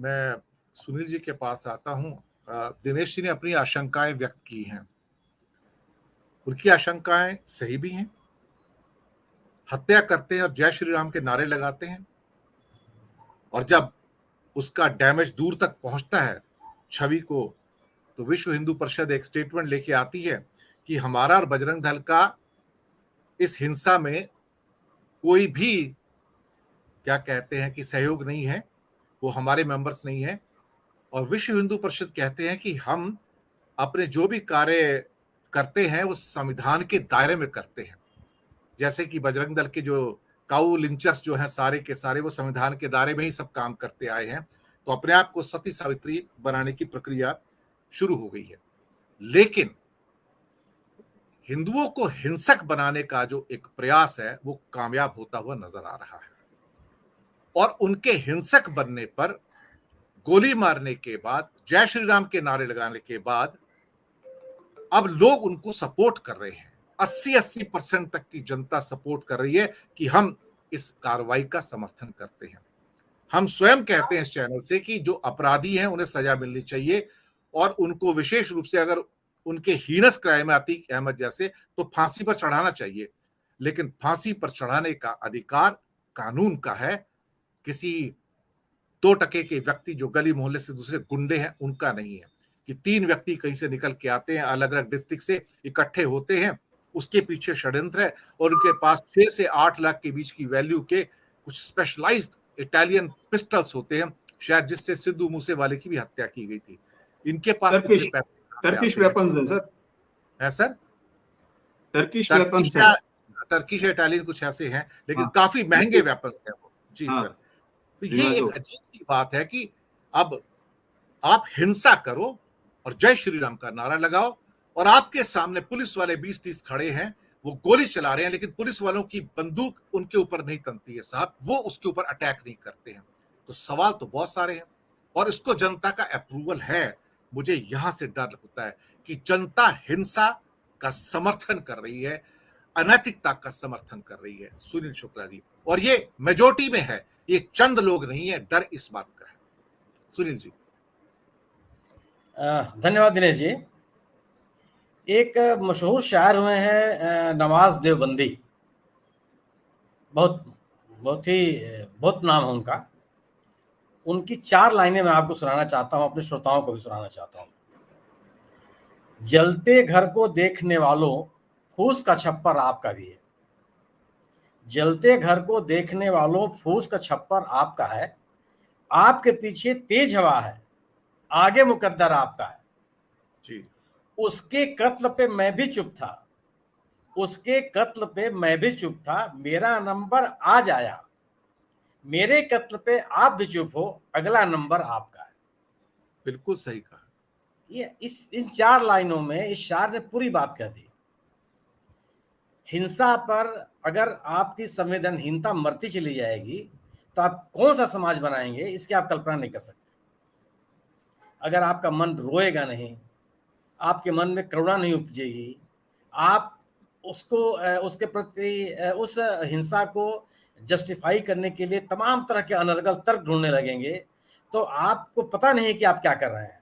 मैं सुनील जी के पास आता हूँ। दिनेश जी ने अपनी आशंकाएं व्यक्त की हैं। उनकी आशंकाएं सही भी हैं। हत्या करते हैं और जय श्री राम के नारे लगाते हैं, और जब उसका डैमेज दूर तक पहुंचता है छवि को, तो विश्व हिंदू परिषद एक स्टेटमेंट लेके आती है कि हमारा और बजरंग दल का इस हिंसा में कोई भी, क्या कहते हैं, कि सहयोग नहीं है, वो हमारे मेंबर्स नहीं है। और विश्व हिंदू परिषद कहते हैं कि हम अपने जो भी कार्य करते हैं वो संविधान के दायरे में करते हैं। जैसे कि बजरंग दल के जो काऊ लिंचर्स जो हैं सारे के सारे, वो संविधान के दायरे में ही सब काम करते आए हैं। तो अपने आप को सती सावित्री बनाने की प्रक्रिया शुरू हो गई है। लेकिन हिंदुओं को हिंसक बनाने का जो एक प्रयास है वो कामयाब होता हुआ नजर आ रहा है। और उनके हिंसक बनने पर, गोली मारने के बाद, जय श्री राम के नारे लगाने के बाद, अब लोग उनको सपोर्ट कर रहे हैं। 80% तक की जनता सपोर्ट कर रही है कि हम इस कार्रवाई का समर्थन करते हैं। हम स्वयं कहते हैं इस चैनल से कि जो अपराधी हैं उन्हें सजा मिलनी चाहिए, और उनको विशेष रूप से अगर उनके हीनस क्राइम में अतीक अहमद जैसे, तो फांसी पर चढ़ाना चाहिए। लेकिन फांसी पर चढ़ाने का अधिकार कानून का है, किसी 2 टके के व्यक्ति जो गली मोहल्ले से दूसरे गुंडे हैं उनका नहीं है। कि 3 व्यक्ति कहीं से निकल के आते हैं, अलग अलग डिस्ट्रिक्ट से इकट्ठे होते हैं, उसके पीछे षड्यंत्र है, और उनके पास 6 से 8 लाख के बीच की वैल्यू के कुछ स्पेशलाइज्ड इटालियन पिस्टल्स होते हैं, शायद जिससे सिद्धू मूसेवाले की भी हत्या की गई थी। इनके पास इतने पैसे टर्किश वेपन्स हैं सर। है सर, टर्किश वेपन्स हैं, टर्किश इटालियन कुछ ऐसे हैं, लेकिन काफी महंगे वेपन्स हैं वो। जी सर। तो ये एक अजीब सी बात है कि अब आप हिंसा करो और जय श्री राम का नारा लगाओ, और आपके सामने पुलिस वाले 20-30 खड़े हैं, वो गोली चला रहे हैं, लेकिन पुलिस वालों की बंदूक उनके ऊपर नहीं तनती है साहब, वो उसके ऊपर अटैक नहीं करते हैं। तो सवाल तो बहुत सारे हैं, और इसको जनता का अप्रूवल है। मुझे यहां से डर होता है कि जनता हिंसा का समर्थन कर रही है, अनैतिकता का समर्थन कर रही है, सुनील शुक्ला जी, और ये मेजोरिटी में है, ये चंद लोग नहीं है। डर इस बात का है। सुनील जी। धन्यवाद दिनेश जी। एक मशहूर शायर हुए हैं नवाज देवबंदी, बहुत नाम है उनका। उनकी 4 लाइनें मैं आपको सुनाना चाहता हूं, अपने श्रोताओं को भी सुनाना चाहता हूं। जलते घर को देखने वालों, फूस का छप्पर आपका भी है। जलते घर को देखने वालों, फूस का छप्पर आपका है। आपके पीछे तेज हवा है, आगे मुकद्दर आपका है जी। उसके कत्ल पे मैं भी चुप था, उसके कत्ल पे मैं भी चुप था, मेरा नंबर आज आया। मेरे कत्ल पे आप भी चुप हो, अगला नंबर आपका है। बिल्कुल सही कहा। ये इन 4 लाइनों में इस शायर ने पूरी बात कह दी। हिंसा पर अगर आपकी संवेदनहीनता मरती चली जाएगी तो आप कौन सा समाज बनाएंगे, इसकी आप कल्पना नहीं कर सकते। अगर आपका मन रोएगा नहीं, आपके मन में करुणा नहीं उपजेगी, आप उसको उसके प्रति उस हिंसा को जस्टिफाई करने के लिए तमाम तरह के अनर्गल तर्क ढूंढने लगेंगे, तो आपको पता नहीं कि आप क्या कर रहे हैं।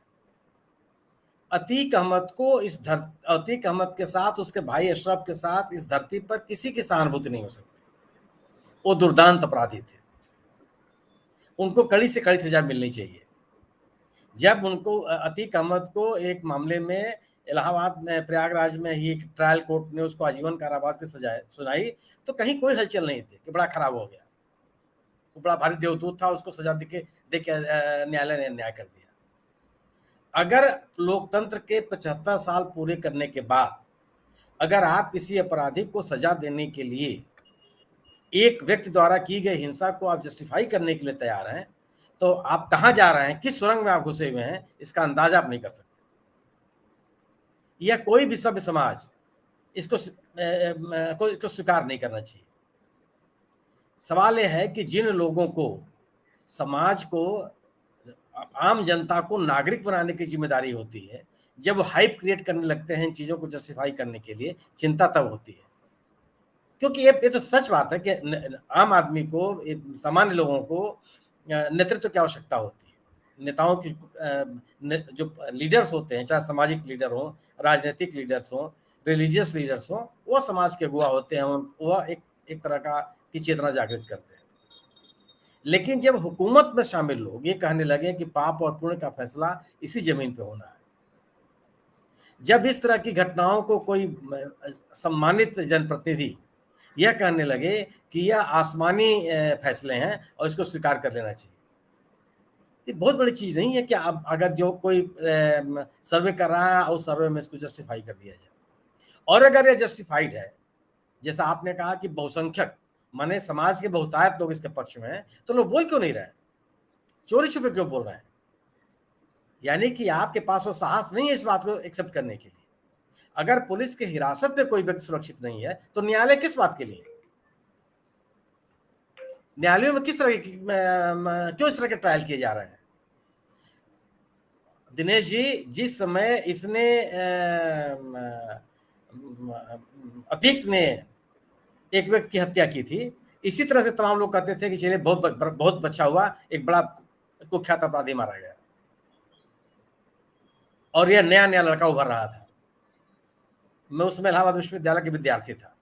अतीक अहमद के साथ, उसके भाई अशरफ के साथ इस धरती पर किसी की सहानुभूति नहीं हो सकती। वो दुर्दांत अपराधी थे, उनको कड़ी से कड़ी सजा मिलनी चाहिए। जब उनको अतीक अहमद को एक मामले में इलाहाबाद में प्रयागराज में ही एक ट्रायल कोर्ट ने उसको आजीवन कारावास की सजा सुनाई, तो कहीं कोई हलचल नहीं थी कि बड़ा खराब हो गया। वो बड़ा भारी देवदूत था, उसको सजा देके न्यायालय ने न्याय कर दिया। अगर लोकतंत्र के 75 साल पूरे करने के बाद अगर आप किसी अपराधी को सजा देने के लिए एक व्यक्ति द्वारा की गई हिंसा को आप जस्टिफाई करने के लिए तैयार हैं, तो आप कहां जा रहे हैं, किस सुरंग में आप घुसे हुए हैं, इसका अंदाजा आप नहीं कर सकते। यह कोई भी सभ्य समाज इसको स्वीकार नहीं करना चाहिए। सवाल यह है कि जिन लोगों को समाज को, आम जनता को नागरिक बनाने की जिम्मेदारी होती है, जब वो हाइप क्रिएट करने लगते हैं इन चीजों को जस्टिफाई करने के लिए, चिंता तब होती है। क्योंकि ये तो सच बात है कि आम आदमी को, सामान्य लोगों को नेतृत्व की आवश्यकता होती है। नेताओं की जो लीडर्स होते हैं, चाहे सामाजिक लीडर हो, राजनीतिक लीडर्स हो, रिलीजियस लीडर्स हो, वो समाज के अगुवा होते हैं, वह एक तरह का की चेतना जागृत करते हैं। लेकिन जब हुकूमत में शामिल लोग ये कहने लगे कि पाप और पुण्य का फैसला इसी जमीन पे होना है, जब इस तरह की घटनाओं को कोई सम्मानित जनप्रतिनिधि यह कहने लगे कि यह आसमानी फैसले हैं और इसको स्वीकार कर लेना चाहिए, ये बहुत बड़ी चीज नहीं है कि अब अगर जो कोई सर्वे कर रहा है और सर्वे में इसको जस्टिफाई कर दिया जाए। और अगर ये जस्टिफाइड है, जैसा आपने कहा कि बहुसंख्यक माने समाज के बहुतायत लोग इसके पक्ष में हैं, तो लोग बोल क्यों नहीं रहे, चोरी छुपे क्यों बोल रहे हैं? यानी कि आपके पास वो साहस नहीं है इस बात को एक्सेप्ट करने के लिए। अगर पुलिस की हिरासत में कोई व्यक्ति सुरक्षित नहीं है तो न्यायालय किस बात के लिए? न्यायालयों में किस तरह की क्यों इस तरह के ट्रायल किए जा रहे हैं? दिनेश जी, जिस समय इसने अतीक ने एक व्यक्ति की हत्या की थी, इसी तरह से तमाम लोग कहते थे कि चलिए बहुत अच्छा हुआ, एक बड़ा कुख्यात अपराधी मारा गया और यह नया नया लड़का उभर रहा था। मैं उस समय इलाहाबाद विश्वविद्यालय के विद्यार्थी था,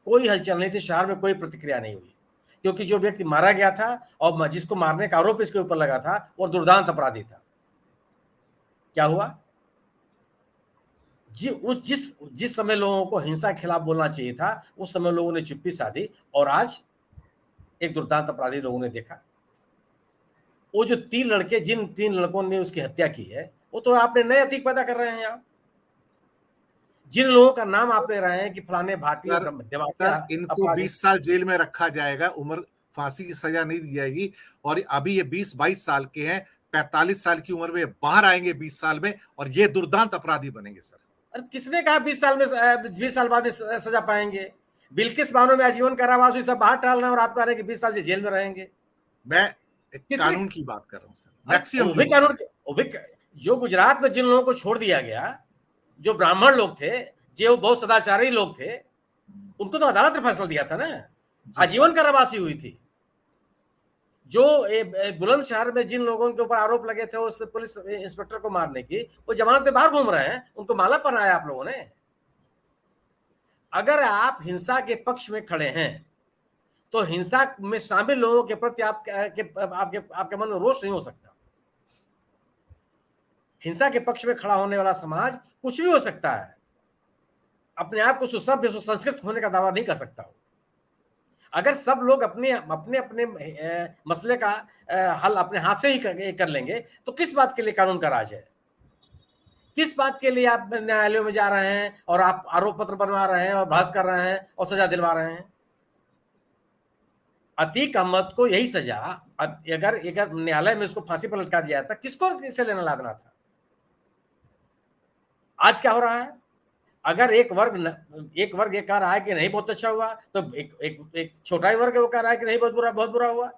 कोई हलचल नहीं थी, शहर में कोई प्रतिक्रिया नहीं हुई, क्योंकि जो व्यक्ति मारा गया था और जिसको मारने का आरोप इसके ऊपर लगा था वो दुर्दांत अपराधी था। क्या हुआ? जिस समय लोगों को हिंसा के खिलाफ बोलना चाहिए था, उस समय लोगों ने चुप्पी साधी और आज एक दुर्दांत अपराधी लोगों ने देखा। वो जो जिन 3 लड़कों ने उसकी हत्या की है, वो तो आपने नए अतीक पैदा कर रहे हैं आप। जिन लोगों का नाम आप ले रहे हैं कि फलाने भाटी सर, इनको 20 साल जेल में रखा जाएगा, उम्र फांसी की सजा नहीं दी जाएगी। और अभी ये 20-22 साल के हैं, 45 साल की उम्र में बाहर आएंगे 20 साल में, और ये दुर्दांत अपराधी बनेंगे। सर, अरे किसने कहा 20 साल बाद सजा पाएंगे? बिल्किस बानो में आजीवन कारावास हुई, सब बाहर टालना है और आप कह रहे हैं कि 20 साल से जेल में रहेंगे। मैं कानून की बात कर रहा हूं सर, मैक्सिमम कानून। जो गुजरात में जिन लोगों को छोड़ दिया गया, जो ब्राह्मण लोग थे, जो बहुत सदाचारी लोग थे, उनको तो अदालत ने फैसला दिया था ना, आजीवन कारावास हुई थी। जो बुलंदशहर में जिन लोगों के ऊपर आरोप लगे थे उस पुलिस इंस्पेक्टर को मारने की, वो जमानत पे बाहर घूम रहे हैं, उनको माला पहनाया आप लोगों ने। अगर आप हिंसा के पक्ष में खड़े हैं तो हिंसा में शामिल लोगों के प्रति आपके मन में रोष नहीं हो सकता। हिंसा के पक्ष में खड़ा होने वाला समाज कुछ भी हो सकता है, अपने आप को सुसभ्य सुसंस्कृत होने का दावा नहीं कर सकता हो। अगर सब लोग अपने अपने मसले का हल अपने हाथ से ही कर लेंगे तो किस बात के लिए कानून का राज है? किस बात के लिए आप न्यायालयों में जा रहे हैं और आप आरोप पत्र बनवा रहे हैं और बहस कर रहे हैं और सजा दिलवा रहे हैं? अतीक अहमद को यही सजा अगर न्यायालय में उसको फांसी पर लटका दिया था, किसको इससे लेना लादना था? आज क्या हो रहा है? अगर एक वर्ग ये कह रहा है कि नहीं बहुत अच्छा हुआ, तो एक छोटा ही वर्ग वो कह रहा है कि नहीं बहुत बुरा हुआ।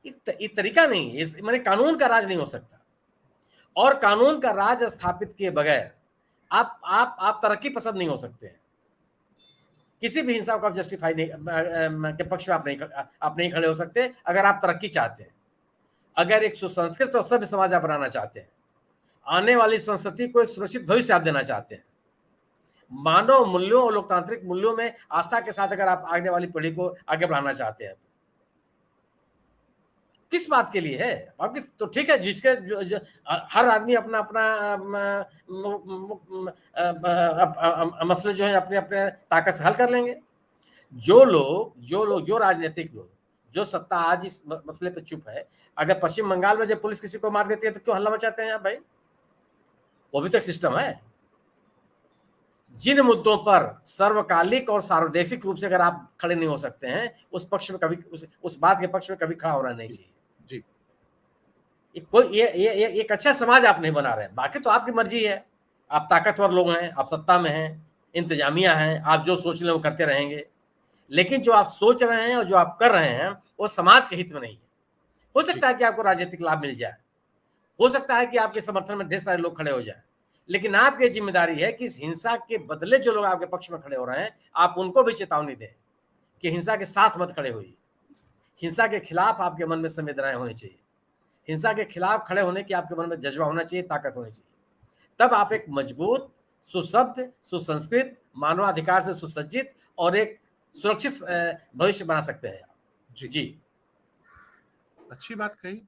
एक तरीका नहीं, माने कानून का राज नहीं हो सकता। और कानून का राज स्थापित किए बगैर आप तरक्की पसंद नहीं हो सकते हैं। किसी भी हिंसा को आप जस्टिफाई नहीं के पक्ष में आप नहीं खड़े हो सकते अगर आप तरक्की चाहते हैं, अगर एक सुसंस्कृत और सभ्य समाज आप बनाना चाहते हैं, आने वाली संस्कृति को एक सुरक्षित भविष्य आप देना चाहते हैं, मानव मूल्यों और लोकतांत्रिक मूल्यों में आस्था के साथ अगर आप आने वाली पीढ़ी को आगे बढ़ाना चाहते हैं, तो किस बात के लिए है आपकी? तो ठीक है, जिसके हर आदमी अपना मसले जो है अपने अपने ताकत से हल कर लेंगे। जो राजनीतिक लोग, जो सत्ता आज इस मसले पे चुप है, अगर पश्चिम बंगाल में जब पुलिस किसी को मार देती है तो क्यों हल्ला मचाते हैं भाई? वो भी तो एक सिस्टम है। जिन मुद्दों पर सर्वकालिक और सार्वदेशिक रूप से अगर आप खड़े नहीं हो सकते हैं, उस पक्ष में कभी उस बात के पक्ष में कभी खड़ा होना नहीं चाहिए जी। ये एक अच्छा समाज आप नहीं बना रहे। बाकी तो आपकी मर्जी है, आप ताकतवर लोग हैं, आप सत्ता में हैं, इंतजामिया हैं, आप जो सोच लें वो करते रहेंगे। लेकिन जो आप सोच रहे हैं और जो आप कर रहे हैं वो समाज के हित में नहीं है। हो सकता है कि आपको राजनीतिक लाभ मिल जाए, हो सकता है कि आपके समर्थन में ढेर सारे लोग खड़े हो जाए, लेकिन आपकी जिम्मेदारी है कि इस हिंसा के बदले जो लोग आपके पक्ष में खड़े हो रहे हैं, आप उनको भी चेतावनी दें कि हिंसा के साथ मत खड़े होइए। हिंसा के खिलाफ आपके मन में संवेदनाएं होनी चाहिए। हिंसा के खिलाफ खड़े होने की आपके मन में जज्बा होना चाहिए, ताकत होनी चाहिए। तब आप एक मजबूत, सुशब्द, सुसंस्कृत, मानवाधिकार से सुसज्जित और एक सुरक्षित भविष्य बना सकते हैं। जी जी। अच्छी बात कही।